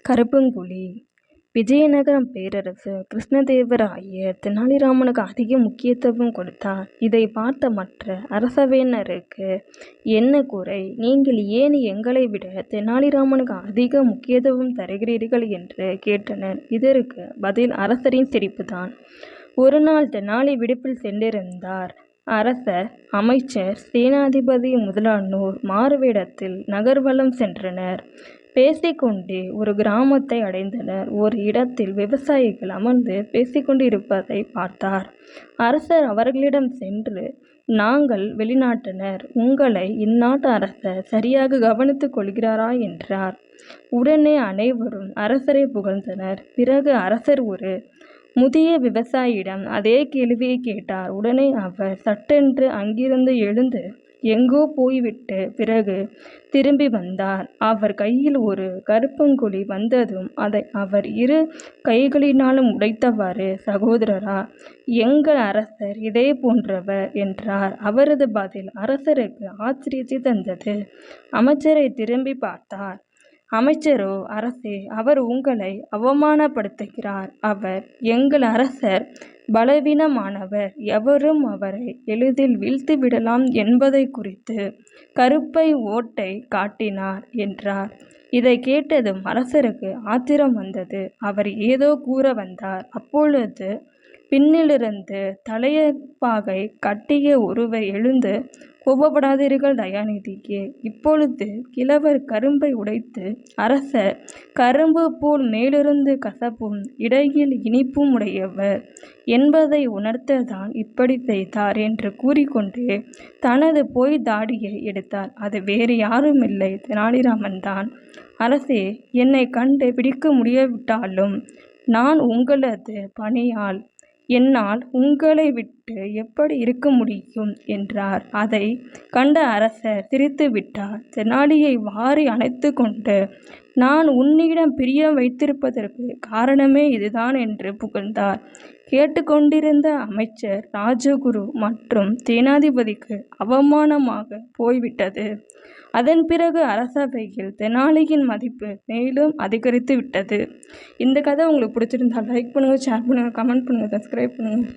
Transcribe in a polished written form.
கருப்பங்குழி. விஜயநகரம் பேரரசர் கிருஷ்ணதேவராயர் தெனாலிராமனுக்கு அதிக முக்கியத்துவம் கொடுத்தார். இதை பார்த்த மற்ற அரசவையினருக்கு என்ன குறை? நீங்கள் ஏன் எங்களை விட தெனாலிராமனுக்கு அதிக முக்கியத்துவம் தருகிறீர்கள் என்று கேட்டனர். இதற்கு பதில் அரசரின் சிரிப்புதான். ஒரு நாள் தெனாலி விடுப்பில் சென்றிருந்தார். அரசர், அமைச்சர், சேனாதிபதி முதலானோர் மாறுவேடத்தில் நகர்வலம் சென்றனர். பேசிக்கொண்டே ஒரு கிராமத்தை அடைந்தனர். ஒரு இடத்தில் விவசாயிகள் அமர்ந்து பேசிக்கொண்டிருப்பதை பார்த்தார். அரசர் அவர்களிடம் சென்று, நாங்கள் வெளிநாட்டினர். உங்களை இந்நாட்டு அரசர் சரியாக கவனித்துக் கொள்கிறாரா என்றார். உடனே அனைவரும் அரசரை புகழ்ந்தனர். பிறகு அரசர் ஒரு முதிய விவசாயியிடம் அதே கேள்வியை கேட்டார். உடனே அவர் சட்டென்று அங்கிருந்து எழுந்து எங்கோ போய்விட்டு பிறகு திரும்பி வந்தார். அவர் கையில் ஒரு கருப்பங்குழி வந்ததும் அதை அவர் இரு கைகளினாலும் உடைத்தவாறு, சகோதரரா, எங்கள் அரசர் இதே போன்றவர் என்றார். அவரது பதில் அரசருக்கு ஆச்சரியத்தை தந்தது. அமைச்சரை திரும்பி பார்த்தார். அமைச்சரோ, அரசே, அவர் உங்களை அவமானப்படுத்துகிறார். அவர் எங்கள் அரசர் பலவீனமானவர். எவரும் அவரை எளிதில் வீழ்த்திவிடலாம் என்பதை குறித்து கருப்பை ஓட்டை காட்டினார் என்றார். இதை கேட்டதும் அரசருக்கு ஆத்திரம் வந்தது. அவர் ஏதோ கூற வந்தார். அப்பொழுது பின்னிலிருந்து தலையப்பாகை கட்டிய ஒருவர் எழுந்து, கோபப்படாதீர்கள் தயாநிதியே. இப்பொழுது கிழவர் கரும்பை உடைத்து, அரசர் கரும்பு போல் மேலிருந்து கசப்பும் இடையில் இனிப்பும் உடையவர் என்பதை உணர்த்ததான் இப்படி செய்தார் என்று கூறிக்கொண்டே தனது பொய் தாடியை எடுத்தார். அது வேறு யாருமில்லை, தெனாலிராமன் தான். அரசே, என்னை கண்டு பிடிக்க முடியாவிட்டாலும் நான் உங்களது பணியாள். என்னால் உங்களை விட்டு எப்படி இருக்க முடியும் என்றார். அதை கண்ட அரசர் சிரித்து விட்டார். தெனாலியை வாரி அணைத்து கொண்டு, நான் உன்னிடம் பிரியம் வைத்திருப்பதற்கு காரணமே இதுதான் என்று புகழ்ந்தார். கேட்டுக்கொண்டிருந்த அமைச்சர், ராஜகுரு மற்றும் சேனாதிபதிக்கு அவமானமாக போய்விட்டது. அதன் பிறகு அரசவையில் தெனாலியின் மதிப்பு மேலும் அதிகரித்து விட்டது. இந்த கதை உங்களுக்கு பிடிச்சிருந்தா லைக் பண்ணுங்கள், ஷேர் பண்ணுங்கள், கமெண்ட் பண்ணுங்கள், சப்ஸ்கிரைப் பண்ணுங்கள்.